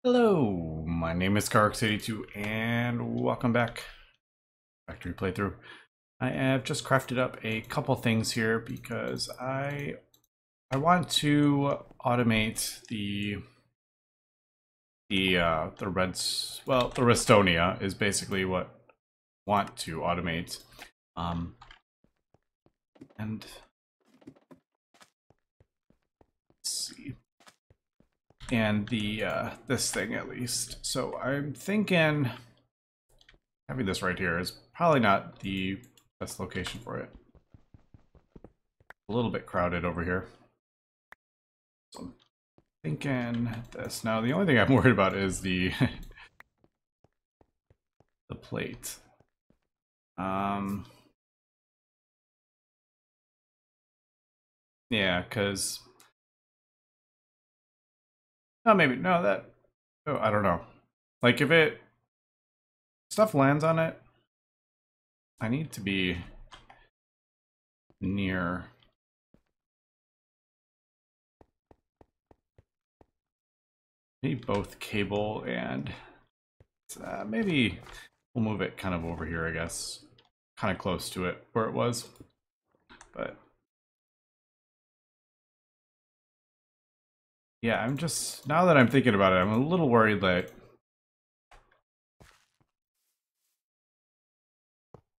Hello, my name is Gregtech and welcome back. Factory playthrough. I have just crafted up a couple things here because I want to automate the Restonia is basically what I want to automate. And let's see. And the this thing at least. So I'm thinking having this right here is probably not the best location for it. A little bit crowded over here. So I'm thinking this. Now the only thing I'm worried about is the the plate. Yeah, because no, maybe no that. Oh, I don't know. Like if it stuff lands on it, I need to be near. Maybe both cable and maybe we'll move it kind of over here, I guess. Kind of close to it where it was. But yeah, I'm just, now that I'm thinking about it, I'm a little worried that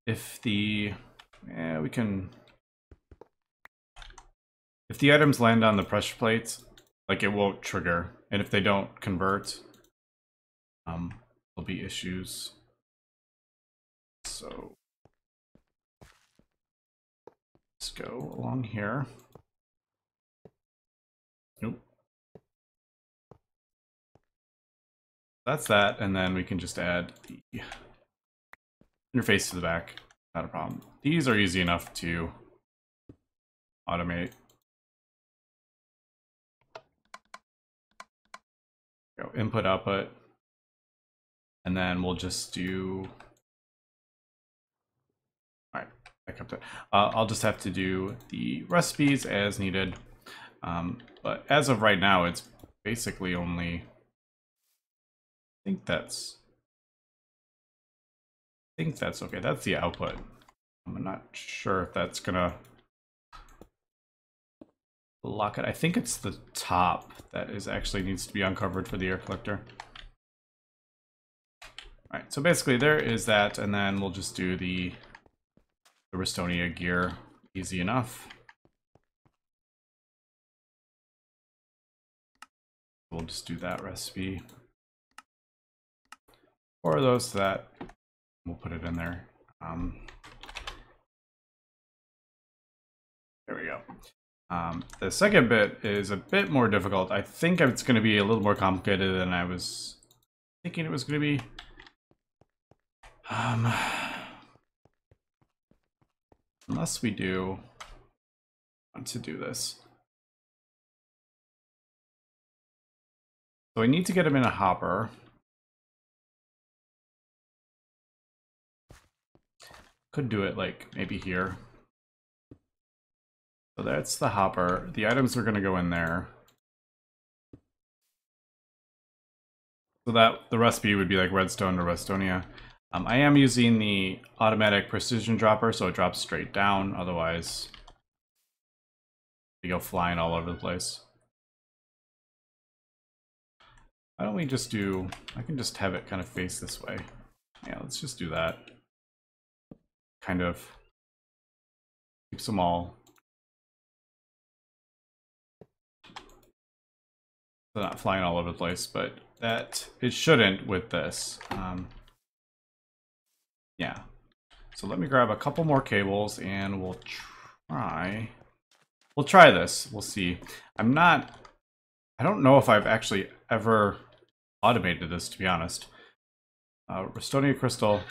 if the, we can, if the items land on the pressure plates, like it won't trigger. And if they don't convert, there'll be issues. So let's go along here. Nope. That's that, and then we can just add the interface to the back. Not a problem. These are easy enough to automate. Go input, output, and then we'll just do. All right, back up to. I'll just have to do the recipes as needed, but as of right now, it's basically only. I think that's okay. That's the output. I'm not sure if that's gonna lock it. I think it's the top that is actually needs to be uncovered for the air collector. All right, so basically there is that, and then we'll just do the Restonia gear. Easy enough. We'll just do that recipe. Or those that we'll put it in there. There we go. The second bit is a bit more difficult. I think it's going to be a little more complicated than I was thinking it was going to be. Unless we do want to do this. So I need to get them in a hopper. Could do it like maybe here. So that's the hopper. The items are going to go in there. So that the recipe would be like redstone to Restonia. I am using the automatic precision dropper, so it drops straight down. Otherwise, they go flying all over the place. Why don't we just do, I can just have it kind of face this way. Yeah, let's just do that. Kind of keeps them all. They're not flying all over the place, but that, it shouldn't with this. Yeah. So let me grab a couple more cables and we'll try this. We'll see. I don't know if I've actually ever automated this, to be honest. Restonia crystal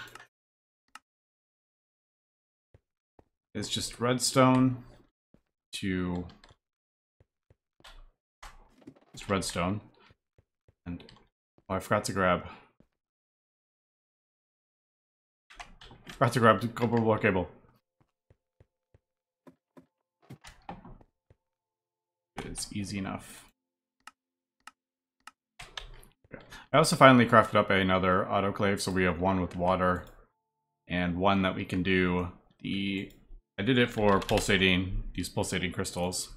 is just redstone to it's redstone. And oh, I forgot to grab the copper block cable. It's easy enough. Okay. I also finally crafted up another autoclave, so we have one with water and one that we can do the... I did it for pulsating, these pulsating crystals.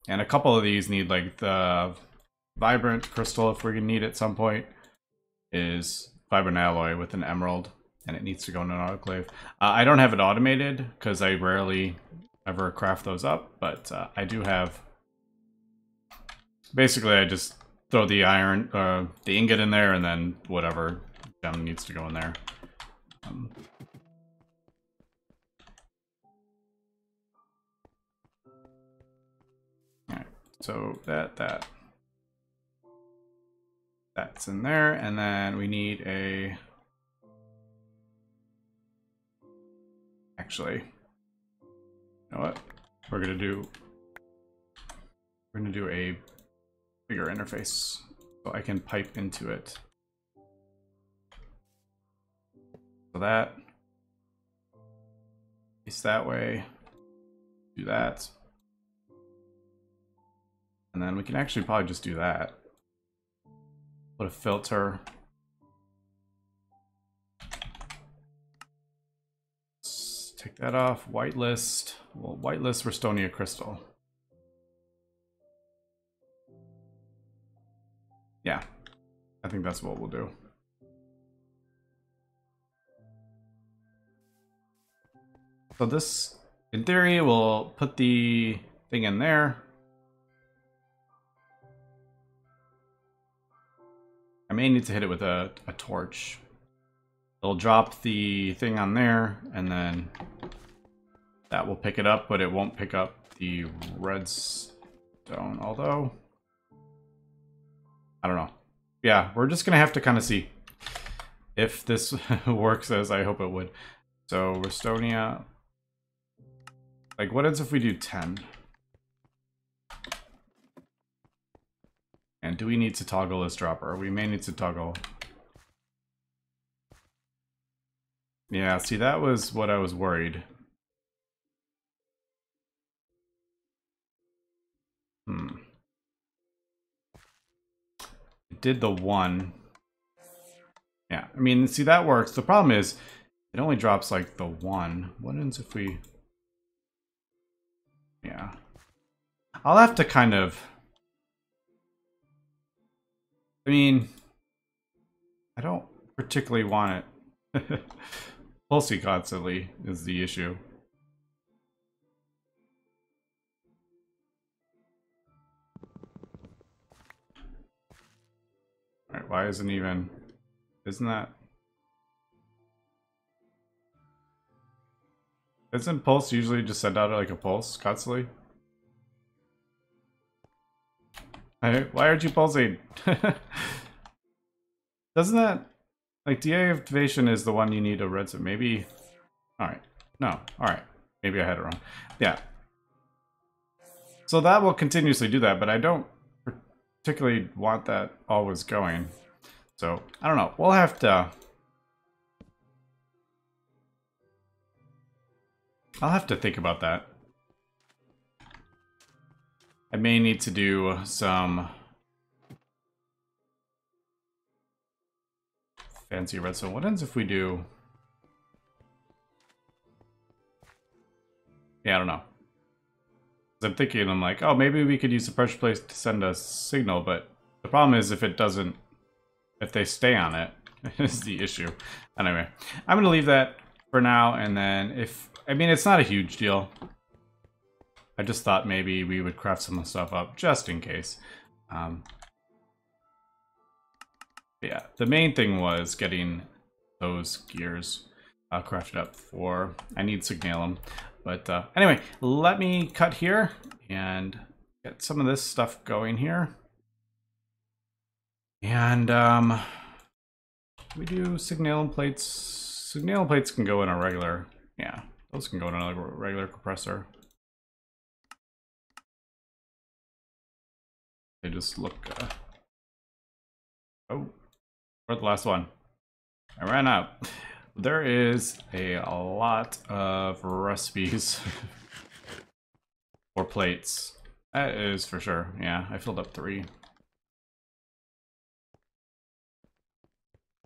And a couple of these need like the vibrant crystal if we need it at some point. Is vibrant alloy with an emerald, and it needs to go in an autoclave. I don't have it automated because I rarely ever craft those up, but I do have... Basically, I just throw the iron, the ingot in there, and then whatever gem needs to go in there. Alright, so that's in there, and then we need a... Actually, you know what? We're gonna do a bigger interface so I can pipe into it. So that face that way, do that, and then we can actually probably just do that. Put a filter. Let's take that off. Whitelist. Well, whitelist Restonia crystal. Yeah, I think that's what we'll do. So this, in theory, we'll put the thing in there. I may need to hit it with a torch. It'll drop the thing on there, and then that will pick it up, but it won't pick up the redstone, although... I don't know. Yeah, we're just gonna have to kind of see if this works as I hope it would. So, Restonia... Like, what is if we do 10? And do we need to toggle this dropper? We may need to toggle. Yeah, see, that was what I was worried. It did the 1. Yeah, I mean, see, that works. The problem is, it only drops, like, the 1. What happens if we... Yeah. I'll have to kind of... I mean, I don't particularly want it. Pulsing constantly is the issue. Alright, why isn't even... Isn't that... Isn't pulse usually just send out like a pulse constantly? Why aren't you pulsing? Doesn't that... Like, deactivation is the one you need a redstone. Maybe... Alright. No. Alright. Maybe I had it wrong. Yeah. So that will continuously do that, but I don't particularly want that always going. So, I don't know. We'll have to... I'll have to think about that. I may need to do some fancy redstone. What happens if we do... Yeah, I don't know. I'm thinking, I'm like, oh, maybe we could use the pressure plates to send a signal, but the problem is if it doesn't, if they stay on it, is the issue. Anyway, I'm gonna leave that for now, and then if, I mean, it's not a huge deal. I just thought maybe we would craft some stuff up just in case. Yeah, the main thing was getting those gears crafted up for, I need signalum. But anyway, let me cut here and get some of this stuff going here. And we do signalum plates. Signalum plates can go in a regular, yeah, those can go in a regular compressor. They just look, oh, where's the last one? I ran out. There is a lot of recipes for plates. That is for sure. Yeah, I filled up 3.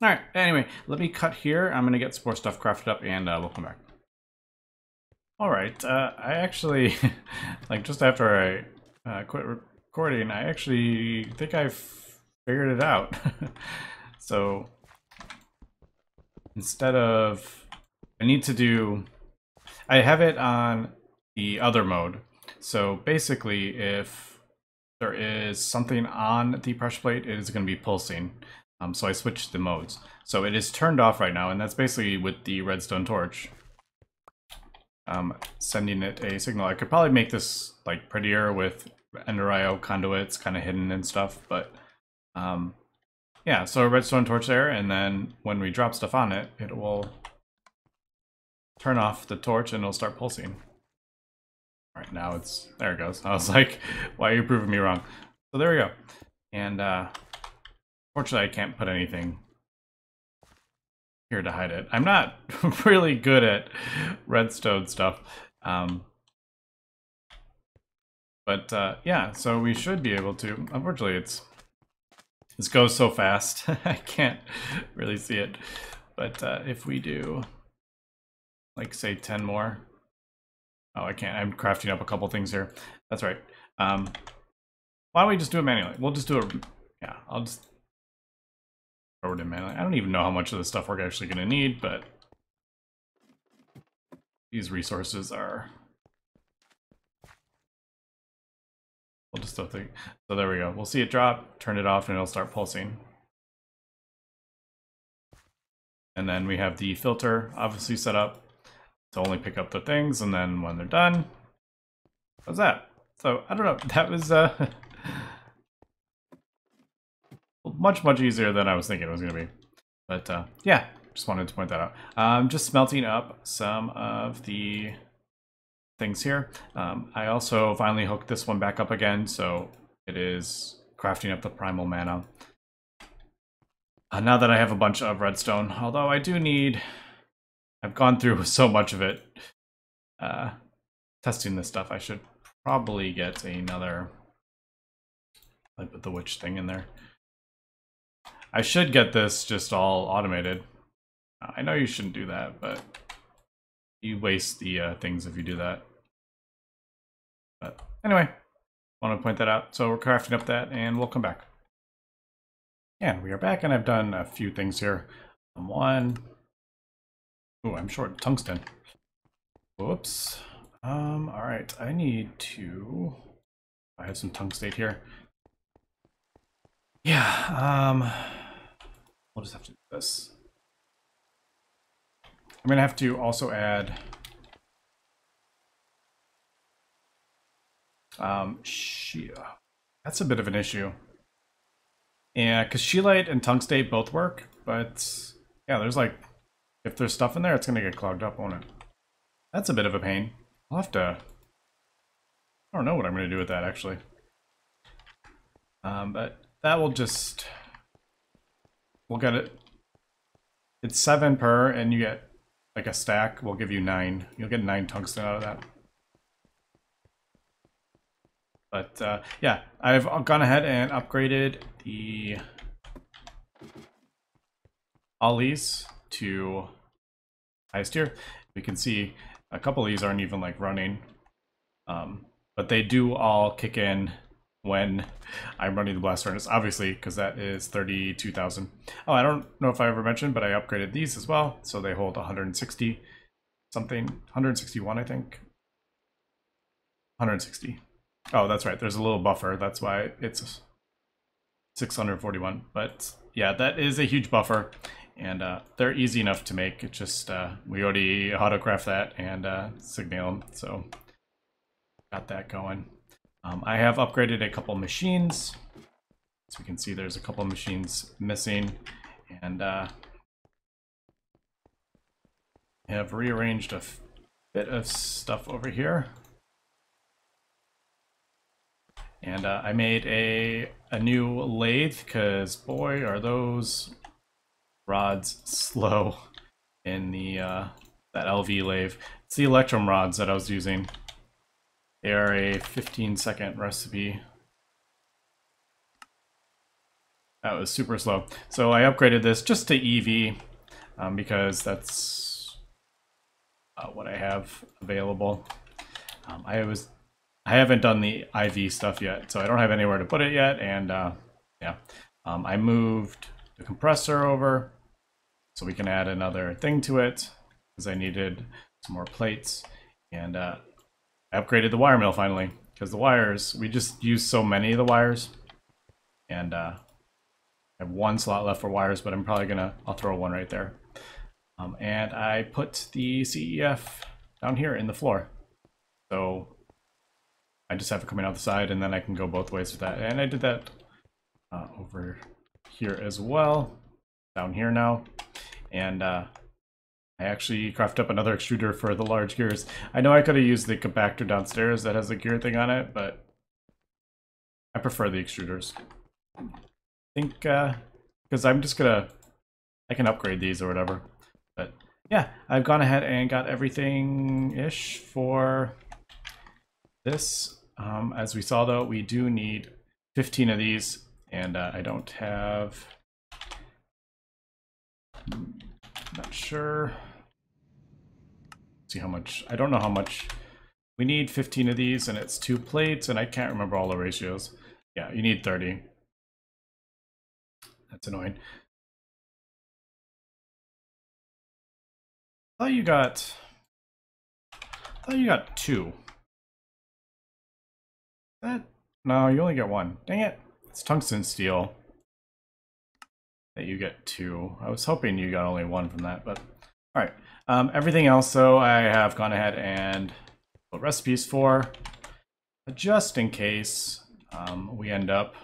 All right, anyway, let me cut here. I'm gonna get some more stuff crafted up and we'll come back. All right, I actually, like just after I quit recording, I actually think I've figured it out. So instead of, I have it on the other mode. So basically, if there is something on the pressure plate, it is going to be pulsing. So I switched the modes. So it is turned off right now, and that's basically with the redstone torch. Sending it a signal. I could probably make this like prettier with Ender IO conduits kind of hidden and stuff, but yeah, so a redstone torch there, and then when we drop stuff on it, it will turn off the torch and it'll start pulsing. All right, now there it goes. I was like, why are you proving me wrong? So there we go. And fortunately, I can't put anything here to hide it. I'm not really good at redstone stuff. But yeah, so we should be able to. Unfortunately, this goes so fast, I can't really see it. But if we do, like, say 10 more. Oh, I can't. I'm crafting up a couple things here. That's right. Why don't we just do it manually? We'll just do it. Yeah, I'll just throw it in manually. I don't even know how much of this stuff we're actually going to need, but these resources are. We'll just don't think. So there we go. We'll see it drop, turn it off, and it'll start pulsing. And then we have the filter obviously set up to only pick up the things, and then when they're done, how's that? So I don't know. That was much easier than I was thinking it was going to be. But yeah, just wanted to point that out. I'm just smelting up some of the things here. I also finally hooked this one back up again, so it is crafting up the primal mana. Now that I have a bunch of redstone, although I do need, I've gone through so much of it testing this stuff. I should probably get another, I put the witch thing in there. I should get this just all automated. I know you shouldn't do that, but you waste the things if you do that. But anyway, want to point that out. So we're crafting up that, and we'll come back. And we are back, and I've done a few things here. One. Oh, I'm short tungsten. Whoops. All right. I need to. I have some tungstate here. Yeah. We'll just have to do this. I'm gonna have to also add. That's a bit of an issue. Yeah, because Scheelite and tungstate both work, but yeah, there's like, if there's stuff in there, it's gonna get clogged up, won't it? That's a bit of a pain. I'll have to, I don't know what I'm gonna do with that actually. But that will just, we'll get it. It's 7 per, and you get like a stack. We'll give you 9. You'll get 9 tungsten out of that. But yeah, I've gone ahead and upgraded the ollies to highest tier. We can see a couple of these aren't even like running, but they do all kick in when I'm running the blast furnace, obviously, because that is 32,000. Oh, I don't know if I ever mentioned, but I upgraded these as well, so they hold 160 something, 161, I think. 160. Oh, that's right. There's a little buffer. That's why it's 641. But yeah, that is a huge buffer, and they're easy enough to make. It's just we already autocraft that and signal them, so got that going. I have upgraded a couple machines. As we can see, there's a couple machines missing, and have rearranged a bit of stuff over here. And I made a new lathe, because boy, are those rods slow in the that LV lathe. It's the Electrum rods that I was using. They are a 15-second recipe. That was super slow. So I upgraded this just to EV because that's what I have available. I haven't done the IV stuff yet, so I don't have anywhere to put it yet. And yeah, I moved the compressor over so we can add another thing to it because I needed some more plates. And I upgraded the wire mill finally because the wires, we just used so many of the wires. And I have one slot left for wires, but I'm probably I'll throw one right there. And I put the CEF down here in the floor. So I just have it coming out the side, and then I can go both ways with that. And I did that over here as well, down here now. And I actually crafted up another extruder for the large gears. I know I could have used the compactor downstairs that has a gear thing on it, but I prefer the extruders. I think, because I'm just I can upgrade these or whatever. But yeah, I've gone ahead and got everything-ish for this. As we saw though, we do need 15 of these, and I don't have, not sure. Let's see how much, I don't know how much. We need 15 of these, and it's 2 plates, and I can't remember all the ratios. Yeah, you need 30. That's annoying. I thought you got 2. No, you only get 1. Dang it. It's tungsten steel that you get 2. I was hoping you got only 1 from that, but all right. Everything else, though, I have gone ahead and put recipes for, just in case we end up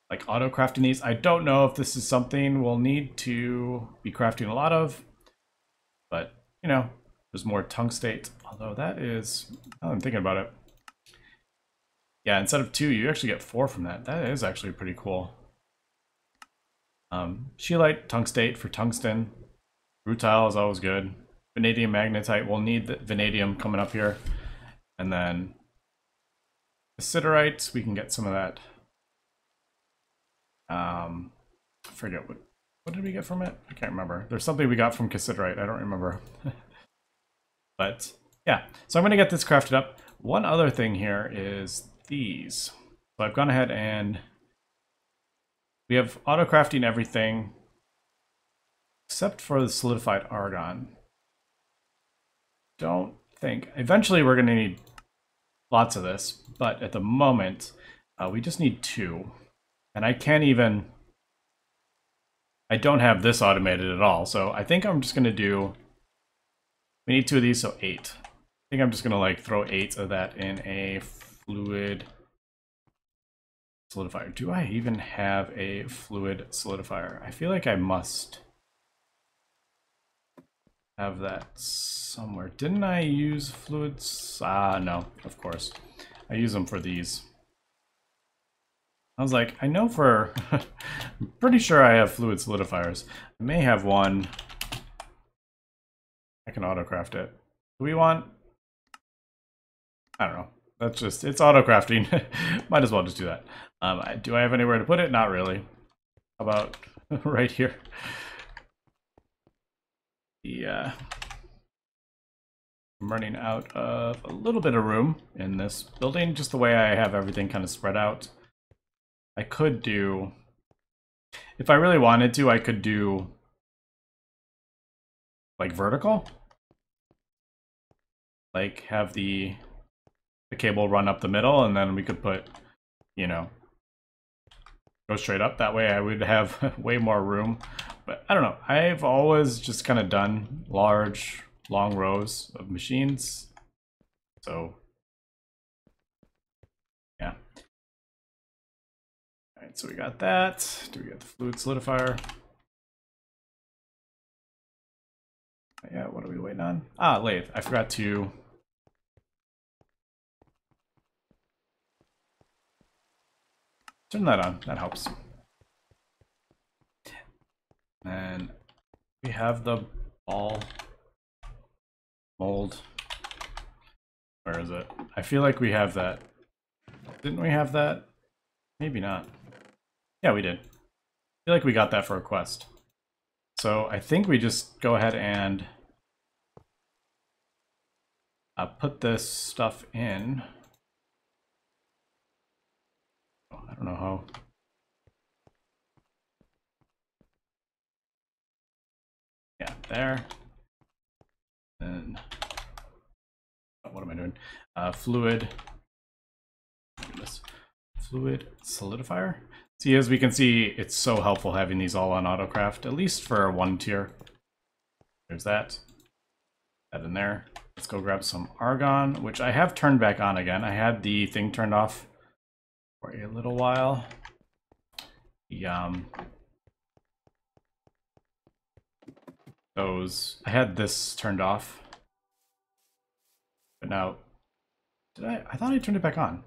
like auto crafting these. I don't know if this is something we'll need to be crafting a lot of, but you know, there's more tungstate. Although that is, now I'm thinking about it. Yeah, instead of 2, you actually get 4 from that. That is actually pretty cool. Scheelite, tungstate for tungsten. Rutile is always good. Vanadium magnetite, we'll need the vanadium coming up here. And then Siderite, we can get some of that. I forget what did we get from it? I can't remember. There's something we got from Cassiterite. I don't remember. But yeah, so I'm going to get this crafted up. One other thing here is these. So I've gone ahead and we have auto crafting everything except for the solidified argon. Don't think. Eventually we're going to need lots of this, but at the moment we just need 2. And I can't even, I don't have this automated at all. So I think I'm just going to do, we need 2 of these, so 8. I think I'm just going to like throw 8 of that in a fluid solidifier. Do I even have a fluid solidifier? I feel like I must have that somewhere. Didn't I use fluids? No, of course. I use them for these. I was like, I know for, I'm pretty sure I have fluid solidifiers. I may have one. I can autocraft it. Do we want, I don't know. That's just, it's autocrafting. Might as well just do that. Do I have anywhere to put it? Not really. How about right here? Yeah. I'm running out of a little bit of room in this building, just the way I have everything kind of spread out. I could do, if I really wanted to, I could do like vertical. Like have the cable run up the middle, and then we could put, you know, go straight up. That way I would have way more room. But I don't know. I've always just kind of done large, long rows of machines. So yeah. All right, so we got that. Do we get the fluid solidifier? Yeah, what are we waiting on? Ah, lathe. I forgot to turn that on. That helps. And we have the ball mold. Where is it? I feel like we have that. Didn't we have that? Maybe not. Yeah, we did. I feel like we got that for a quest. So I think we just go ahead and put this stuff in. Oh, I don't know how. Yeah, there. And what am I doing? Fluid. This fluid solidifier. See, as we can see, it's so helpful having these all on autocraft, at least for one tier. There's that. That in there. Let's go grab some argon, which I have turned back on again. I had the thing turned off for a little while. I had this turned off. But now, I thought I turned it back on. Am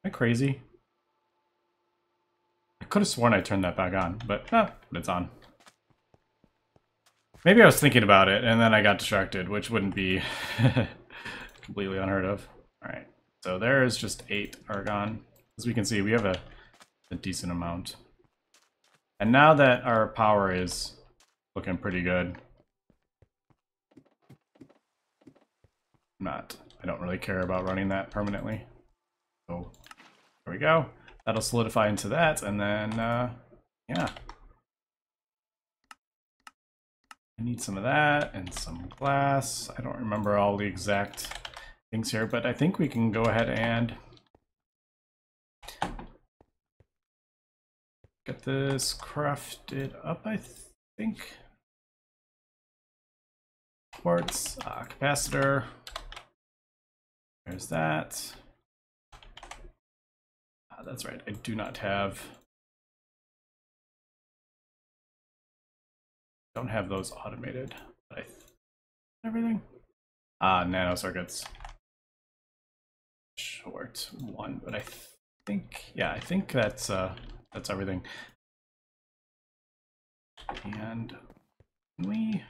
I crazy? I could have sworn I turned that back on, but it's on. Maybe I was thinking about it and then I got distracted, which wouldn't be completely unheard of. Alright, so there's just 8 argon. As we can see, we have a decent amount. And now that our power is looking pretty good, I don't really care about running that permanently. So there we go. That'll solidify into that, and then yeah. I need some of that and some glass. I don't remember all the exact things here, but I think we can go ahead and get this crafted up, I think. Quartz, capacitor. There's that. That's right, I do not have... Don't have those automated, but everything. Nano circuits. Short one, but I think, yeah, I think that's everything. And we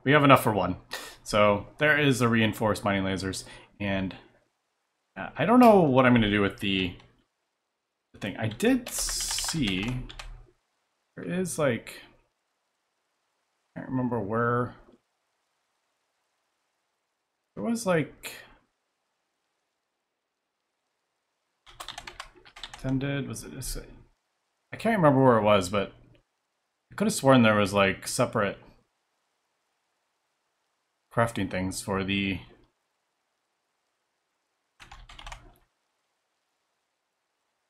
have enough for one. So there is a reinforced mining lasers, and I don't know what I'm going to do with the thing. I did see. There is like, I can't remember where, there was like, intended, was it this? I can't remember where it was, but I could have sworn there was like separate crafting things for the,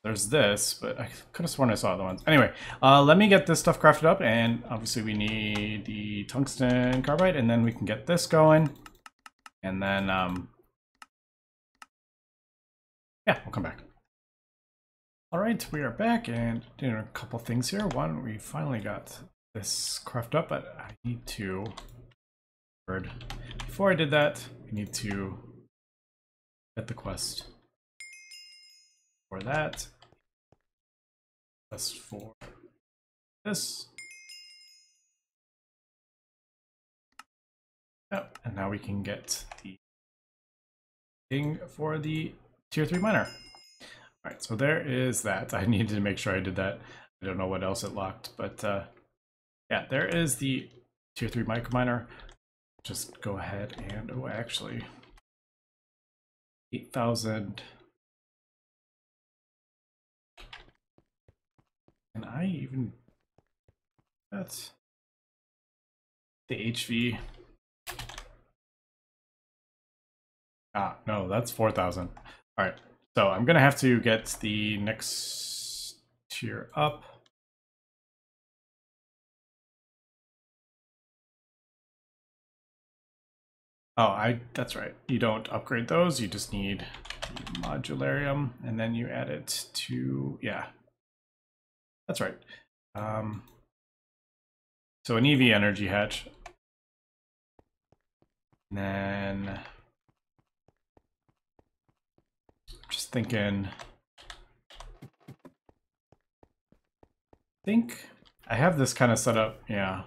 there's this, but I could have sworn I saw other ones. Anyway, let me get this stuff crafted up, and obviously we need the tungsten carbide, and then we can get this going. And then, yeah, we'll come back. All right, we are back, and doing a couple things here. One, we finally got this crafted up, but I need to, before I did that, I need to get the quest for that. Quest for this. Oh, and now we can get the thing for the tier 3 miner. All right, so there is that. I needed to make sure I did that. I don't know what else it locked, but yeah, there is the tier 3 micro miner. Just go ahead and, oh, actually, 8,000. And I even, that's the HV. No, that's 4,000. All right, so I'm gonna have to get the next tier up. Oh, that's right. You don't upgrade those, you just need the modularium, and then you add it to, yeah. That's right. So an EV energy hatch. And then just thinking, I think I have this kind of set up, yeah.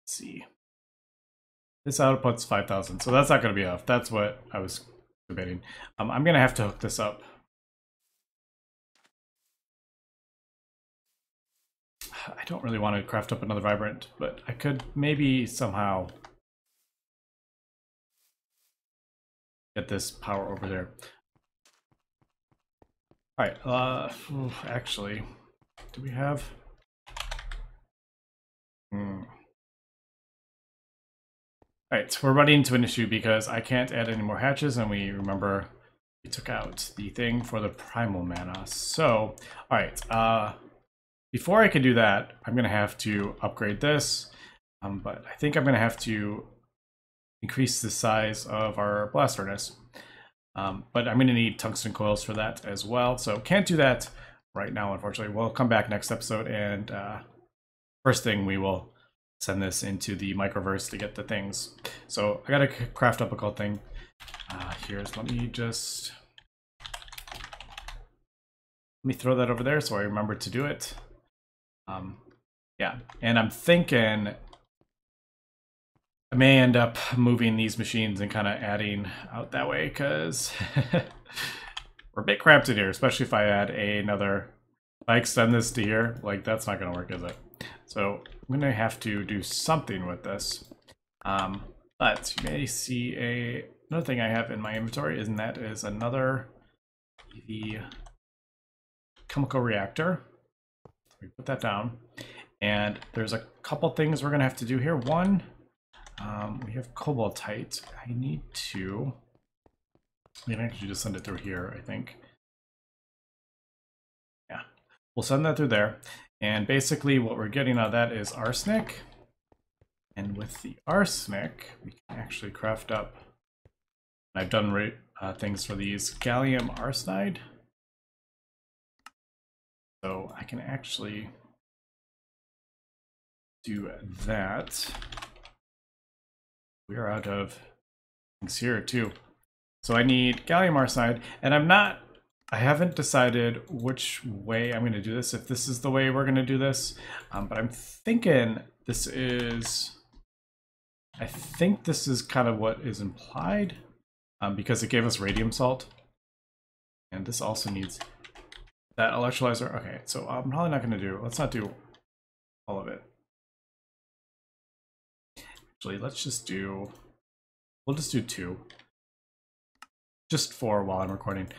Let's see. This output's 5,000, so that's not going to be enough. That's what I was debating. I'm going to have to hook this up. I don't really want to craft up another vibrant, but I could maybe somehow get this power over there. All right, actually, do we have... Alright, so we're running into an issue because I can't add any more hatches, and we remember we took out the thing for the primal mana. So, alright, before I can do that, I'm going to have to upgrade this, but I think I'm going to have to increase the size of our blast furnace. But I'm going to need tungsten coils for that as well, so can't do that right now, unfortunately. We'll come back next episode, and first thing we will send this into the microverse to get the things. So I gotta craft up a cool thing. Let me throw that over there so I remember to do it. Yeah, and I'm thinking I may end up moving these machines and kind of adding out that way, because we're a bit cramped in here, especially if I add another. If I extend this to here, like, that's not gonna work, is it? So I'm going to have to do something with this. But you may see another thing I have in my inventory, and that is another the chemical reactor. We put that down. And there's a couple things we're going to have to do here. One, we have cobaltite. We can actually just send it through here, I think. Yeah, we'll send that through there. And basically what we're getting out of that is arsenic. And with the arsenic, we can actually craft up. I've done things for these gallium arsenide. So I can actually do that. We are out of things here too. So I need gallium arsenide, and I haven't decided which way I'm going to do this, if this is the way we're going to do this, but I'm thinking I think this is kind of what is implied, because it gave us radium salt, and this also needs that electrolyzer. Okay, so I'm probably not going to let's not do all of it. Actually, we'll just do 2, just 4 while I'm recording.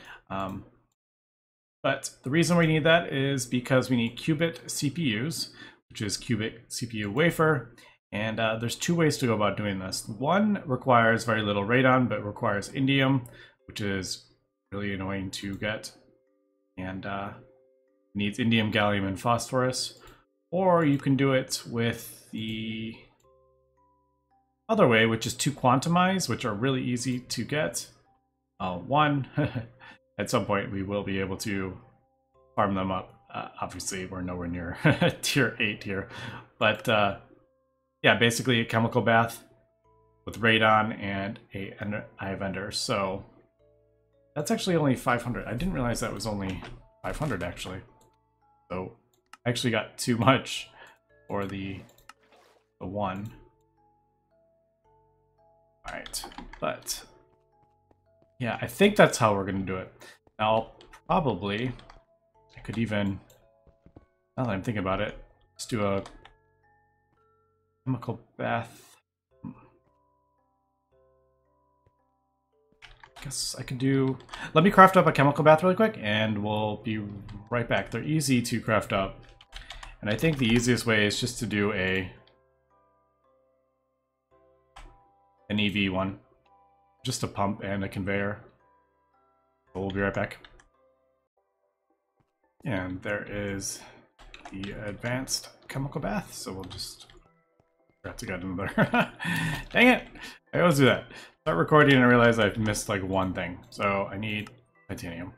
But the reason we need that is because we need Qbit CPUs, which is Qbit CPU wafer, and there's 2 ways to go about doing this. One requires very little radon, but requires indium, which is really annoying to get, and needs indium, gallium, and phosphorus. Or you can do it with the other way, which is 2 quantumize, which are really easy to get. One, at some point we will be able to farm them up. Obviously, we're nowhere near tier 8 here, but yeah, basically a chemical bath with radon and an eye of ender. So that's actually only 500. I didn't realize that was only 500 actually. So I actually got too much for the one. All right, but yeah, I think that's how we're going to do it. Now, probably, I could even, now that I'm thinking about it, let's do a chemical bath. I guess I could do, let me craft up a chemical bath really quick, and we'll be right back. They're easy to craft up, and I think the easiest way is just to do an EV one. Just a pump and a conveyor. So we'll be right back. And there is the advanced chemical bath. So we'll just have to get another. Dang it! I always do that. Start recording and I realize I've missed like one thing. So I need titanium.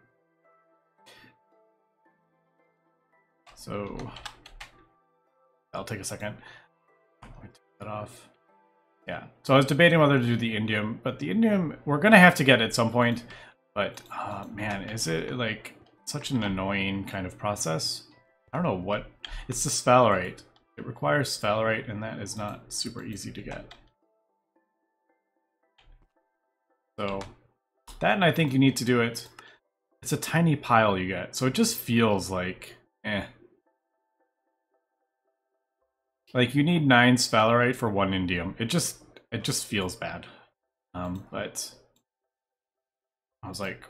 So that'll take a second. Let me take that off. Yeah, so I was debating whether to do the indium, but the indium we're gonna have to get at some point. But man, is it like such an annoying kind of process? I don't know what. It's the sphalerite. It requires sphalerite, and that is not super easy to get. So that, and I think you need to do it. It's a tiny pile you get, so it just feels like Like you need 9 Sphalerite for 1 indium. It just feels bad. But I was like,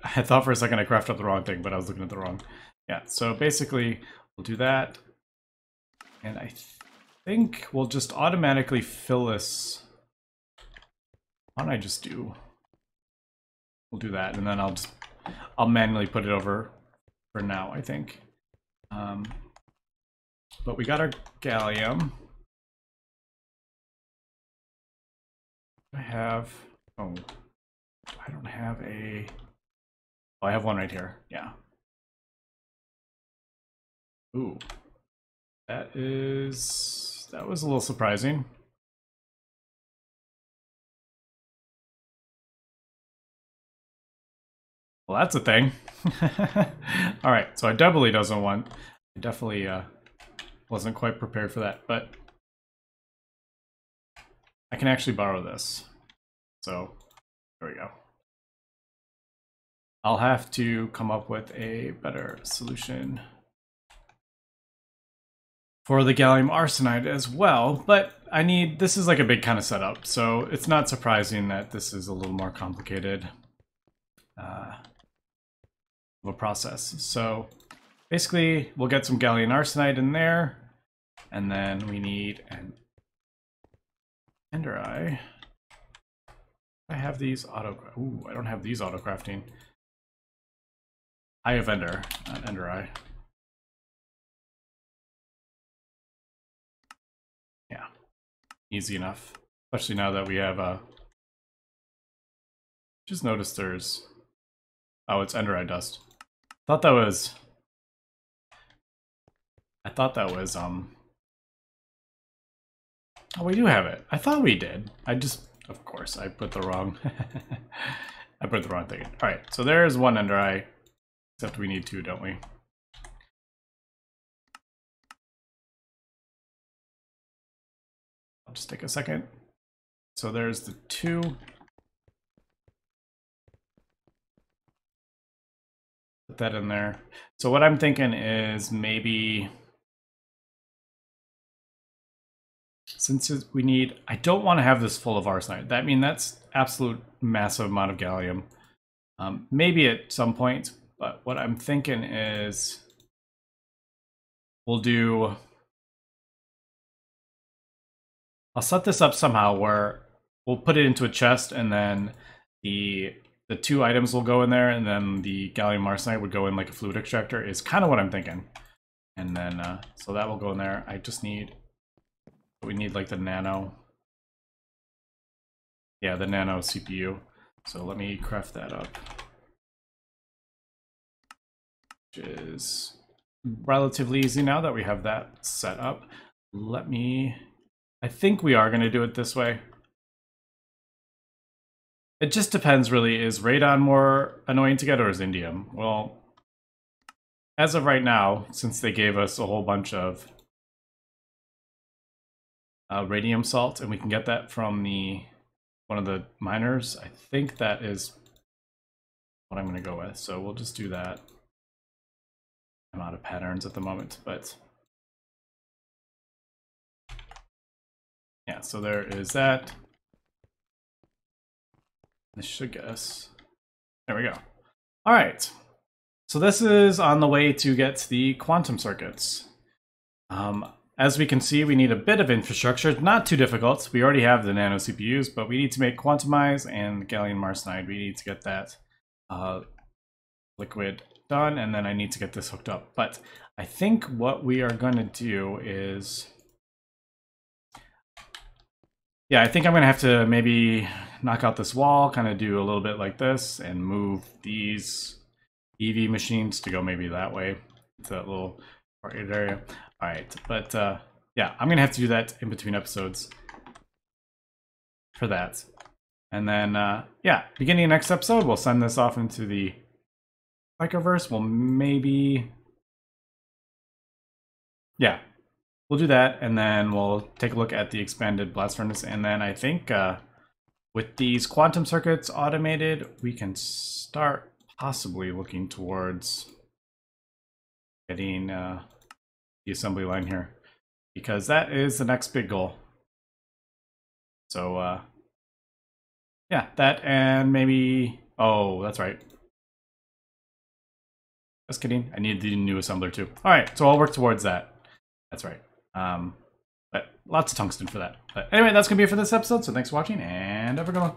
I thought for a second I crafted up the wrong thing, but I was looking at the wrong. Yeah, so basically we'll do that. And I think we'll just automatically fill this. Why don't I just do? We'll do that, and then I'll manually put it over for now, I think. But we got our gallium. I have, oh, I don't have a, oh, I have one right here, yeah. Ooh, that was a little surprising. Well, that's a thing. All right, so I doubly doesn't want, I definitely wasn't quite prepared for that, but I can actually borrow this. So there we go. I'll have to come up with a better solution for the gallium arsenide as well, but this is like a big kind of setup, so it's not surprising that this is a little more complicated of a process. So basically we'll get some gallium arsenide in there, and then we need an ender eye. I have these ooh, I don't have these auto crafting. Eye of Ender, not ender eye. Yeah, easy enough. Especially now that we have just noticed there's, oh, it's ender eye dust. I thought that was oh, we do have it. I thought we did. Of course, I put the wrong I put the wrong thing in. All right, so there's one ender eye, except we need 2, don't we? I'll just take a second. So there's the 2. Put that in there. So what I'm thinking is maybe, since we need, I don't want to have this full of arsenide. That's absolute massive amount of gallium. Maybe at some point, but what I'm thinking is I'll set this up somehow where we'll put it into a chest, and then the 2 items will go in there, and then the gallium arsenide would go in like a fluid extractor, is kind of what I'm thinking. And then, so that will go in there. We need like the nano. Yeah, the nano CPU. So let me craft that up. Which is relatively easy now that we have that set up. I think we are going to do it this way. It just depends really. Is radon more annoying to get, or is indium? Well, as of right now, since they gave us a whole bunch of radium salt, and we can get that from one of the miners, I think that is what I'm going to go with. So we'll just do that. I'm out of patterns at the moment, but yeah, so there is that. This should get us, there we go. All right, so this is on the way to get the quantum circuits. As we can see, we need a bit of infrastructure. It's not too difficult. We already have the nano CPUs, but we need to make quantumize and gallium arsenide. We need to get that liquid done, and then I need to get this hooked up. But I think what we are going to do is, yeah, I think I'm going to have to maybe knock out this wall, kind of do a little bit like this, and move these EV machines to go maybe that way, to that little target area. All right, but yeah, I'm going to have to do that in between episodes for that. And then, yeah, beginning of next episode, we'll send this off into the microverse. We'll maybe, yeah, we'll do that, and then we'll take a look at the expanded blast furnace, and then I think with these quantum circuits automated, we can start possibly looking towards getting the assembly line here, because that is the next big goal. So yeah, that, and maybe, oh, that's right. Just kidding. I need the new assembler too. All right, so I'll work towards that. That's right. But lots of tungsten for that. But anyway, that's gonna be it for this episode. So thanks for watching, and have a good one.